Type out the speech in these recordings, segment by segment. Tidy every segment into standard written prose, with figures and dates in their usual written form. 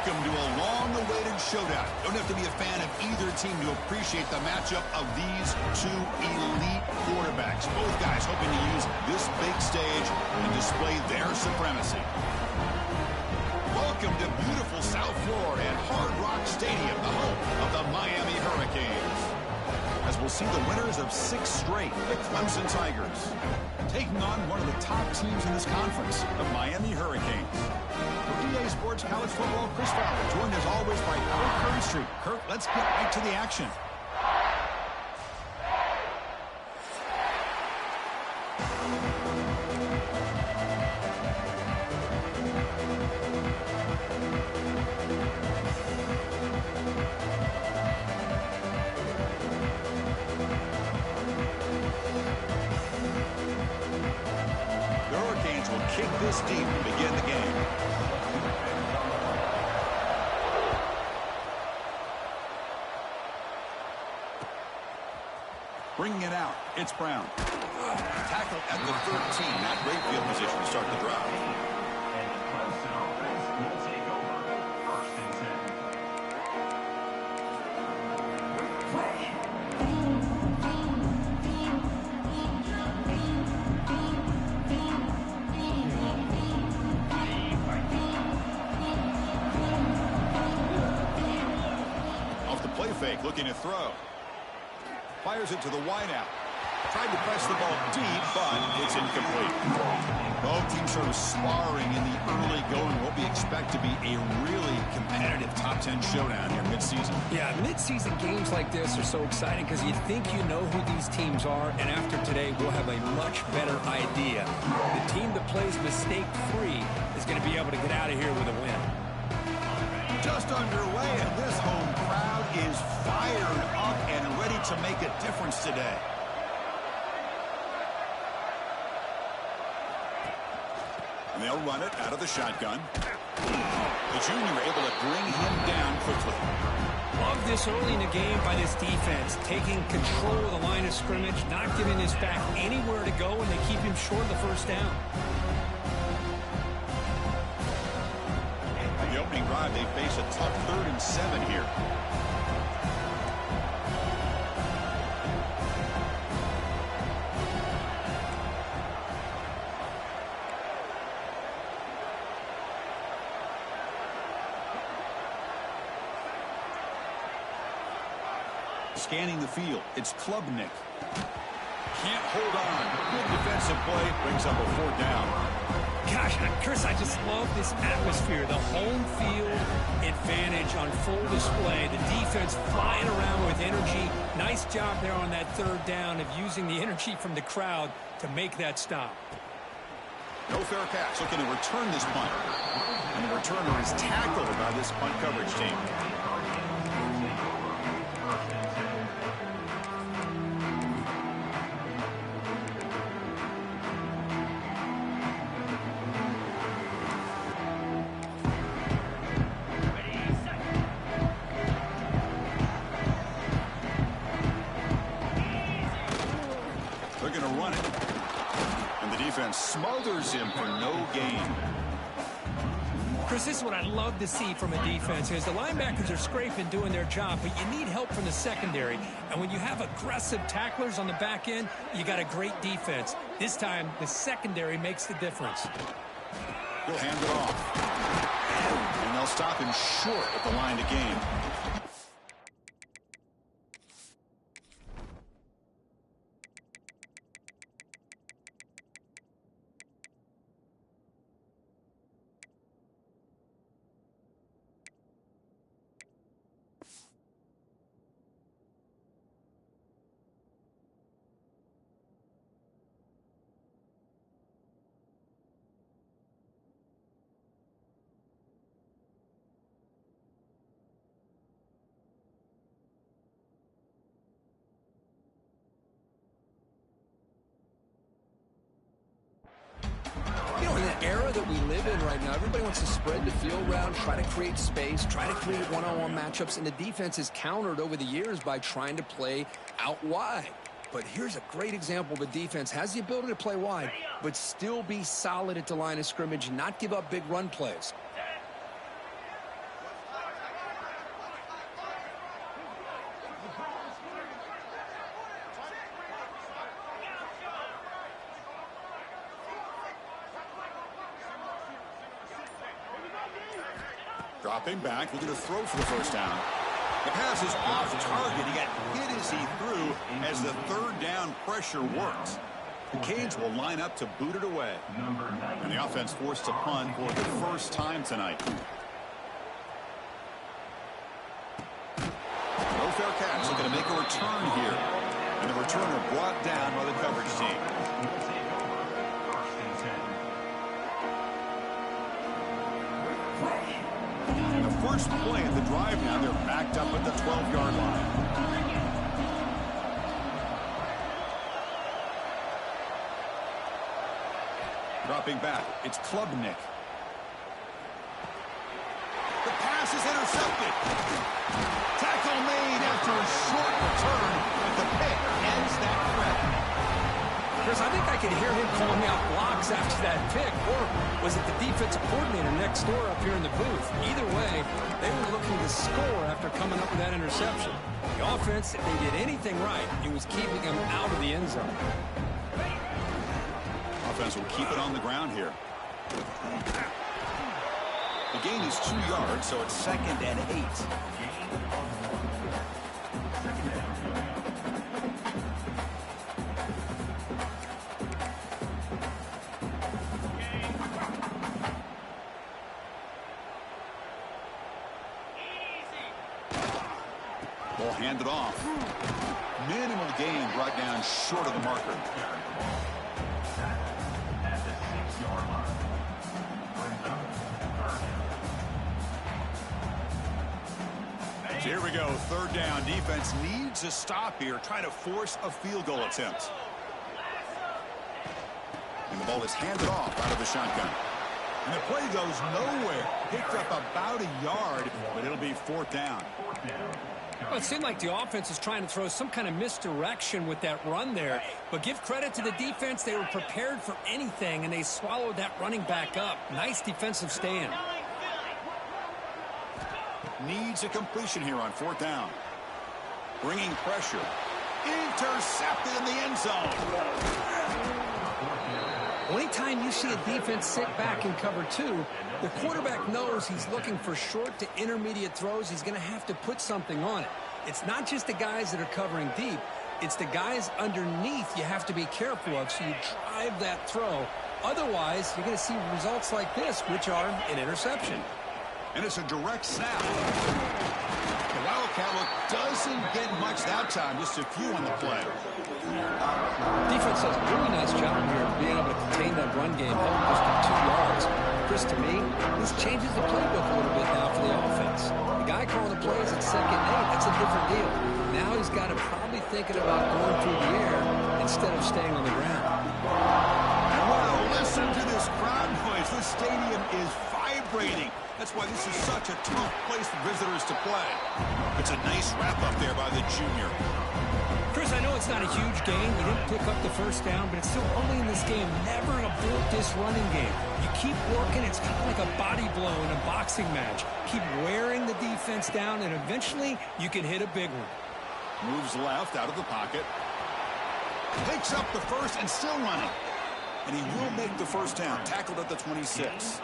Welcome to a long-awaited showdown. You don't have to be a fan of either team to appreciate the matchup of these two elite quarterbacks. Both guys hoping to use this big stage and display their supremacy. Welcome to beautiful South Florida at Hard Rock Stadium, the home of the Miami Hurricanes. As we'll see the winners of 6 straight, the Clemson Tigers, taking on one of the top teams in this conference, the Miami Hurricanes. For EA Sports College Football, Chris Fowler, joined as always by Kirk Curry. Kirk, let's get right to the action. The Hurricanes will kick this deep and begin the game. Bringing it out, it's Brown. Tackle at the 13, not great field position to start the drive. And the Clemson offense will take over 1st and 10. Off the play fake, looking to throw. Fires it to the wideout. Tried to press the ball deep, but it's incomplete. Both teams sort of sparring in the early going. What we expect to be a really competitive top 10 showdown here midseason. Yeah, midseason games like this are so exciting because you think you know who these teams are, and after today, we'll have a much better idea. The team that plays mistake-free is going to be able to get out of here with a win. Just underway, and this home crowd is fired up and ready to make a difference today. And they'll run it out of the shotgun. The junior able to bring him down quickly. Love this early in the game by this defense, taking control of the line of scrimmage, not giving this back anywhere to go, and they keep him short of the first down. The opening drive, they face a tough 3rd and 7 here. Scanning the field, it's Klubnik. Can't hold on. Good defensive play, brings up a 4th down. Gosh, Chris, I just love this atmosphere. The home field advantage on full display. The defense flying around with energy. Nice job there on that 3rd down of using the energy from the crowd to make that stop. No fair catch, looking to return this punt. And the returner is tackled by this punt coverage team. Smothers him for no gain. Chris, this is what I love to see from a defense is the linebackers are scraping, doing their job, but you need help from the secondary. And when you have aggressive tacklers on the back end, you got a great defense. This time, the secondary makes the difference. He'll hand it off. And they'll stop him short at the line to gain. Era that we live in right now, everybody wants to spread the field around, try to create space, try to create one-on-one matchups, and the defense is countered over the years by trying to play out wide. But here's a great example. The defense has the ability to play wide, but still be solid at the line of scrimmage and not give up big run plays. Dropping back, looking to throw for the first down. The pass is off target. He got hit as he threw as the third down pressure worked. The Canes will line up to boot it away. And the offense forced to punt for the first time tonight. No fair catch. Looking to make a return here. And the returner brought down by the coverage team. And the first play of the drive now, they're backed up at the 12-yard line. Dropping back, it's Klubnik. The pass is intercepted. Tackle made after a short return, but the pick ends that threat. Chris, I think I could hear him calling out blocks after that pick, or was it the defensive coordinator next door up here in the booth? Either way, they were looking to score after coming up with that interception. The offense, if they did anything right, it was keeping them out of the end zone. Offense will keep it on the ground here. The gain is 2 yards, so it's 2nd and 8. Ball handed off. Minimal gain brought down short of the marker. Here we go, 3rd down. Defense needs a stop here. Try to force a field goal attempt. And the ball is handed off out of the shotgun. And the play goes nowhere. Picked up about a yard, but it'll be 4th down. Well, it seemed like the offense is trying to throw some kind of misdirection with that run there. But give credit to the defense. They were prepared for anything, and they swallowed that running back up. Nice defensive stand. Needs a completion here on 4th down. Bringing pressure. Intercepted in the end zone. Anytime you see a defense sit back in cover 2, the quarterback knows he's looking for short to intermediate throws. He's going to have to put something on it. It's not just the guys that are covering deep. It's the guys underneath you have to be careful of, so you drive that throw. Otherwise, you're going to see results like this, which are an interception. And it's a direct snap. The Wildcat look doesn't get much that time, just a few on the play. Defense does a really nice job here of being able to contain that run game, held just to 2 yards. Chris, to me, this changes the playbook a little bit now for the offense. The guy calling the plays at 2nd and 8, that's a different deal. Now he's got to probably thinking about going through the air instead of staying on the ground. And wow, listen to this crowd noise. This stadium is vibrating. That's why this is such a tough place for visitors to play. It's a nice wrap-up there by the junior. Chris, I know it's not a huge gain. You didn't pick up the first down, but it's still early in this game. Never abort this running game. You keep working. It's kind of like a body blow in a boxing match. Keep wearing the defense down, and eventually you can hit a big one. Moves left out of the pocket. Takes up the first and still running. And he will make the first down. Tackled at the 26.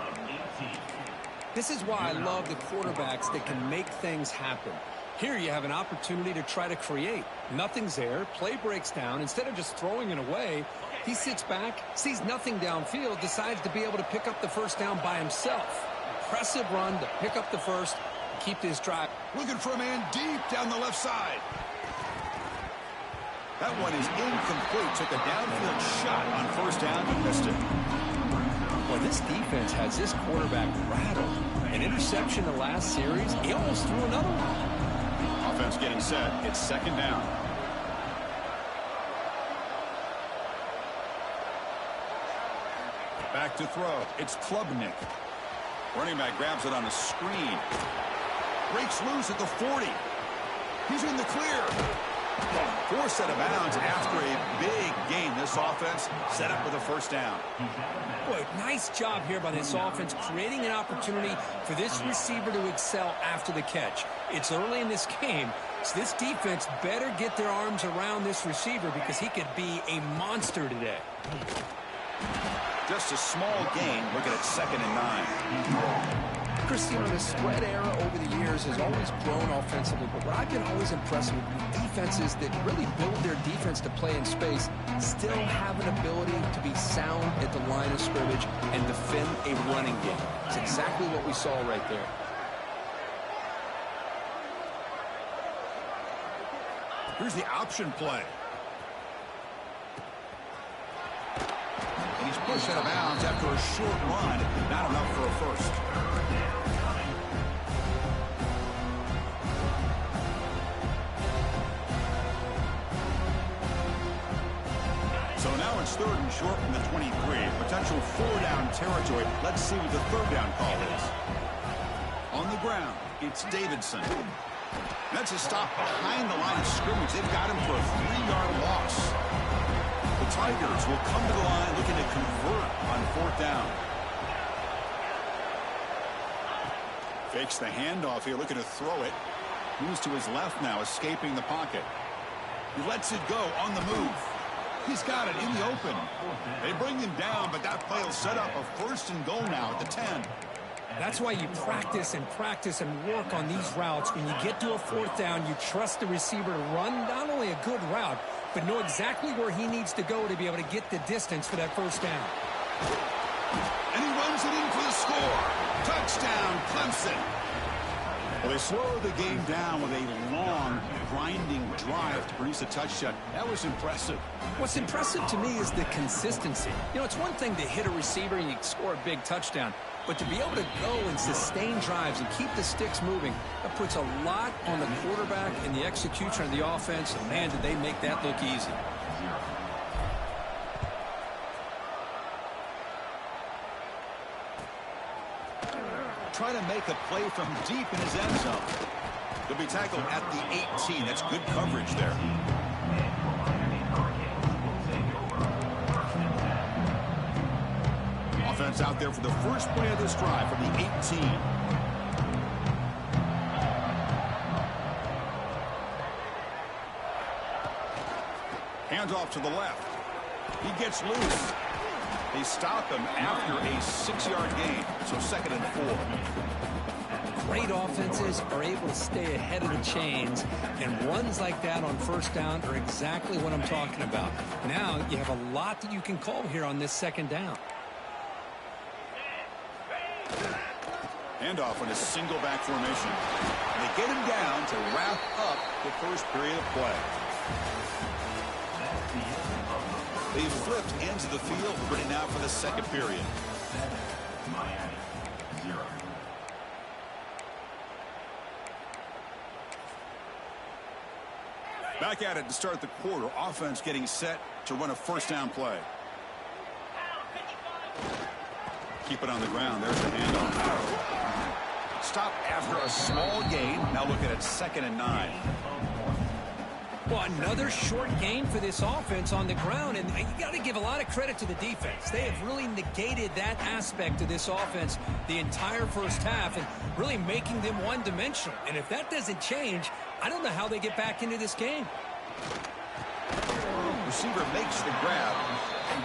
This is why I love the quarterbacks that can make things happen. Here you have an opportunity to try to create. Nothing's there. Play breaks down. Instead of just throwing it away, he sits back, sees nothing downfield, decides to be able to pick up the first down by himself. Impressive run to pick up the first, keep this drive. Looking for a man deep down the left side. That one is incomplete. Took a downfield shot on first down, but missed it. Well, this defense has this quarterback rattled. An interception the last series, he almost threw another one. Offense getting set. It's 2nd down. Back to throw. It's Klubnik. Running back grabs it on a screen. Breaks loose at the 40. He's in the clear. Forced out of bounds after a big gain. This offense set up with a first down. Boy, nice job here by this offense, creating an opportunity for this receiver to excel after the catch. It's early in this game, so this defense better get their arms around this receiver because he could be a monster today. Just a small gain. Looking at 2nd and 9. Chris, you know, the spread era over the years has always grown offensively, but what I've been always impressed with defenses that really build their defense to play in space still have an ability to be sound at the line of scrimmage and defend a running game. It's exactly what we saw right there. Here's the option play. And he's pushed out of bounds after a short run. Not enough for a first. So now it's 3rd and short from the 23. Potential 4-down territory. Let's see what the 3rd down call is. On the ground, it's Davidson. That's a stop behind the line of scrimmage. They've got him for a 3-yard loss. The Tigers will come to the line looking to convert on 4th down. Fakes the handoff here, looking to throw it. Moves to his left now, escaping the pocket. He lets it go on the move. He's got it in the open. They bring him down, but that play will set up a 1st and goal now at the 10. That's why you practice and work on these routes. When you get to a 4th down, you trust the receiver to run not only a good route, but know exactly where he needs to go to be able to get the distance for that 1st down. And he runs it in for the score. Touchdown, Clemson. Well, they slowed the game down with a long, grinding drive to produce a touchdown. That was impressive. What's impressive to me is the consistency. You know, it's one thing to hit a receiver and you score a big touchdown, but to be able to go and sustain drives and keep the sticks moving, that puts a lot on the quarterback and the execution of the offense. And man, did they make that look easy. Try to make a play from deep in his end zone. He'll be tackled at the 18. That's good coverage there. Offense out there for the first play of this drive from the 18. Handoff to the left. He gets loose. They stop him after a 6-yard gain. So 2nd and 4. Great offenses are able to stay ahead of the chains, and runs like that on 1st down are exactly what I'm talking about. Now you have a lot that you can call here on this 2nd down. Handoff in a single back formation. And they get him down to wrap up the first period of play. They flipped into the field, ready now for the 2nd period. Miami, 0. Back at it to start the quarter. Offense getting set to run a 1st down play. Keep it on the ground. There's the handoff. Stop after a small gain. Now looking at 2nd and 9. Well, another short game for this offense on the ground, and you got to give a lot of credit to the defense. They have really negated that aspect of this offense the entire 1st half and really making them one-dimensional. And if that doesn't change, I don't know how they get back into this game. Receiver makes the grab.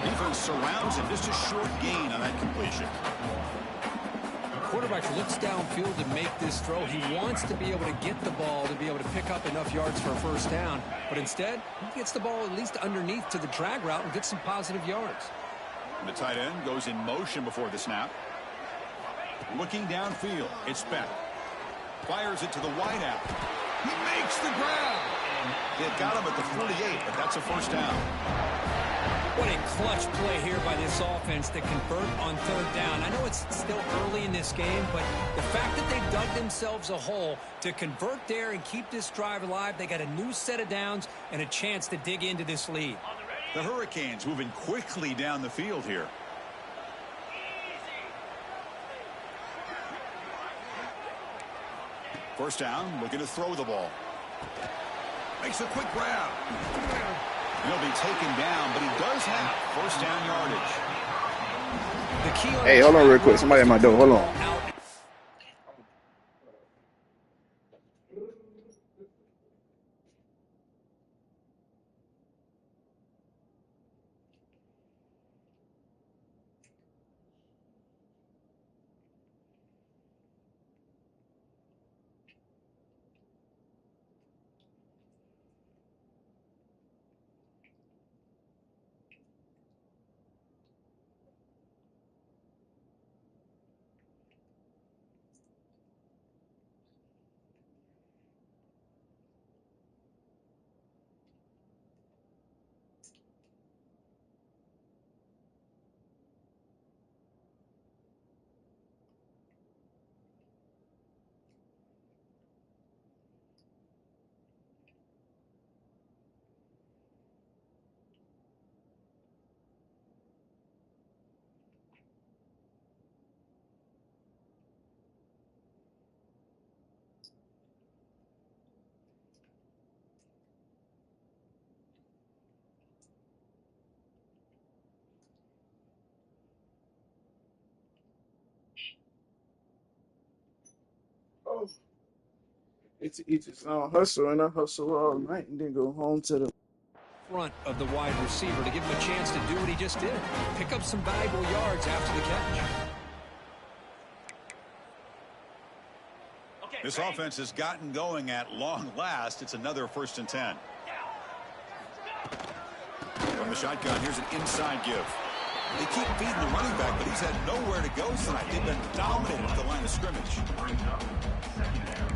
Defense surrounds him. Just a short gain on that completion. Quarterback looks downfield to make this throw. He wants to be able to get the ball to be able to pick up enough yards for a 1st down. But instead, he gets the ball at least underneath to the drag route and gets some positive yards. The tight end goes in motion before the snap. Looking downfield, it's Beck. Fires it to the wideout. He makes the grab. They've got him at the 48, but that's a 1st down. What a clutch play here by this offense to convert on 3rd down. I know it's still early in this game, but the fact that they've dug themselves a hole to convert there and keep this drive alive, they got a new set of downs and a chance to dig into this lead. The Hurricanes moving quickly down the field here. First down, looking to throw the ball. Makes a quick grab. He'll be taken down, but he does have 1st down yardage. The key on Hey, hold on real quick. Somebody at my door. Hold on. It's each its own hustle, and I hustle all night and then go home to the Front of the wide receiver to give him a chance to do what he just did. Pick up some valuable yards after the catch. This offense has gotten going at long last. It's another 1st and 10. From the shotgun, here's an inside give. They keep feeding the running back, but he's had nowhere to go tonight. They've been dominated at the line of scrimmage.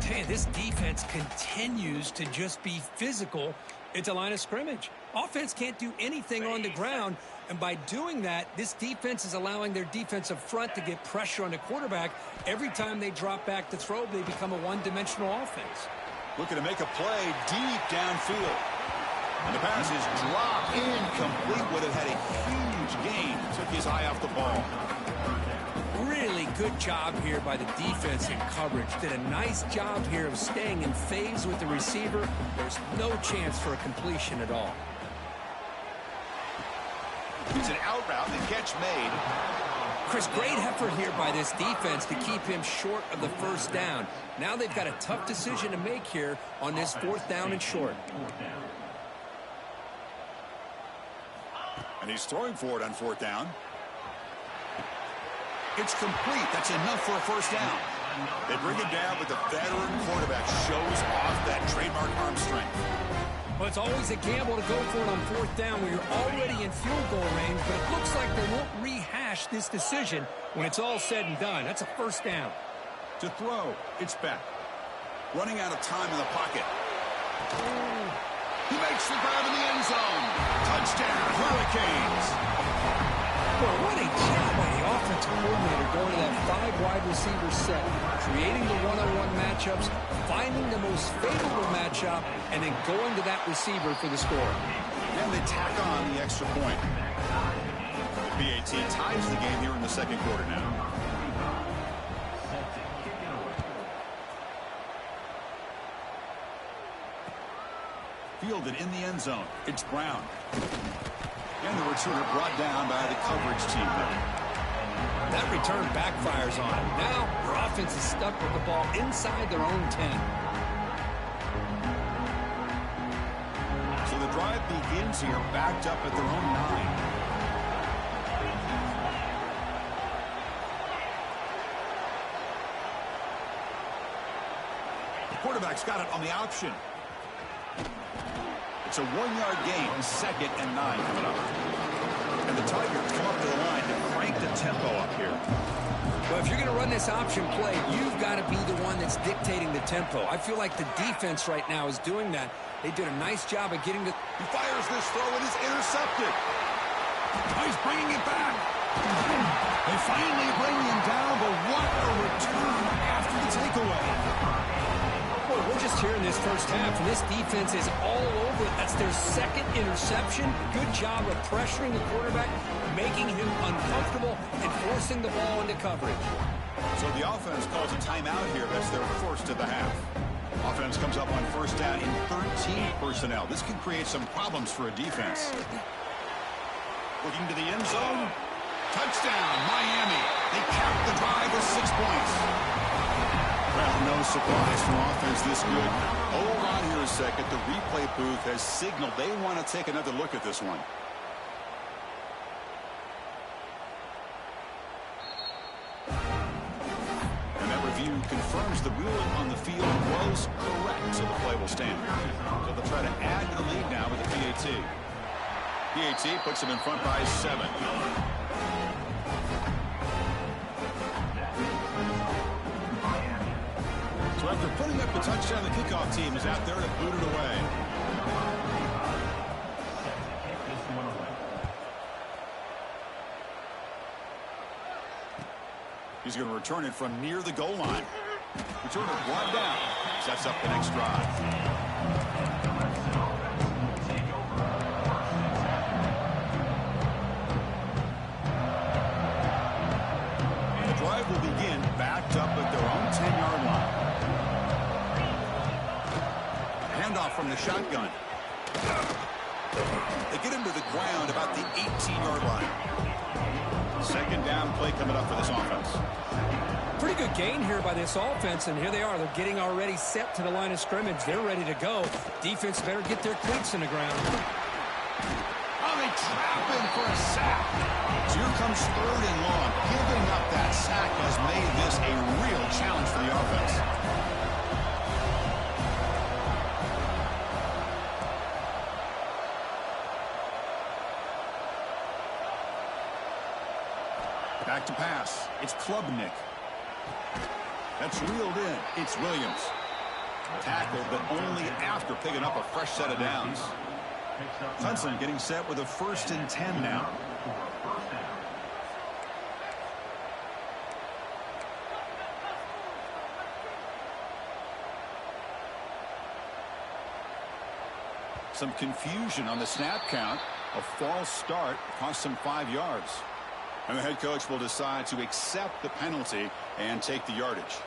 Tell you, this defense continues to just be physical at the line of scrimmage. Offense can't do anything on the ground, and by doing that, this defense is allowing their defensive front to get pressure on the quarterback. Every time they drop back to throw, they become a one-dimensional offense. Looking to make a play deep downfield. And the pass is dropped incomplete. Would have had a huge gain. Took his eye off the ball. Really good job here by the defense in coverage. Did a nice job here of staying in phase with the receiver. There's no chance for a completion at all. It's an out route. The catch made. Chris, great effort here by this defense to keep him short of the 1st down. Now they've got a tough decision to make here on this 4th down and short. And he's throwing for it on 4th down. It's complete. That's enough for a 1st down. They bring it down, but the veteran quarterback shows off that trademark arm strength. Well, it's always a gamble to go for it on 4th down when you're already in field goal range, but it looks like they won't rehash this decision when it's all said and done. That's a 1st down. To throw, it's back. Running out of time in the pocket. He makes the grab in the end zone. Touchdown, Hurricanes. Well, what a job by the offensive coordinator going to that 5 wide receiver set, creating the one-on-one matchups, finding the most favorable matchup, and then going to that receiver for the score. And they tack on the extra point. The PAT ties the game here in the 2nd quarter now. Fielded in the end zone. It's Brown. And the returner brought down by the coverage team. That return backfires on him. Now, their offense is stuck with the ball inside their own 10. So the drive begins here backed up at their own 9. The quarterback's got it on the option. It's a 1-yard gain, 2nd and 9 coming up. And the Tigers come up to the line to crank the tempo up here. Well, if you're going to run this option play, you've got to be the one that's dictating the tempo. I feel like the defense right now is doing that. They did a nice job of getting the... He fires this throw and is intercepted. Oh, he's bringing it back. They finally bring him down, but what a return after the takeaway. Boy, we're just here in this 1st half, and this defense is all over it. That's their 2nd interception. Good job of pressuring the quarterback, making him uncomfortable, and forcing the ball into coverage. So the offense calls a timeout here. That's their 1st of the half. Offense comes up on 1st down in 13 personnel. This can create some problems for a defense. Looking to the end zone. Touchdown, Miami. They cap the drive with 6 points. Well, no surprise from offense this good. Hold on here a second. The replay booth has signaled they want to take another look at this one. And that review confirms the ruling on the field was correct, so the play will stand. So they'll try to add to the lead now with the PAT. PAT puts them in front by 7. So after putting up the touchdown, the kickoff team is out there to boot it away. He's going to return it from near the goal line. Return it brought down. Sets up the next drive. The drive will begin backed up at their own 10-yard line. Handoff from the shotgun. They get him to the ground about the 18-yard line. 2nd down play coming up for this offense. Pretty good gain here by this offense, and here they are. They're getting already set to the line of scrimmage. They're ready to go. Defense better get their cleats in the ground. Oh, they trap him for a sack. So here comes 3rd and long. Giving up that sack has made this a real challenge for the offense. Back to pass. It's Klubnik. That's reeled in. It's Williams. Tackled, but only after picking up a fresh set of downs. Clemson getting set with a 1st and 10 now. Some confusion on the snap count. A false start cost them 5 yards. And the head coach will decide to accept the penalty and take the yardage.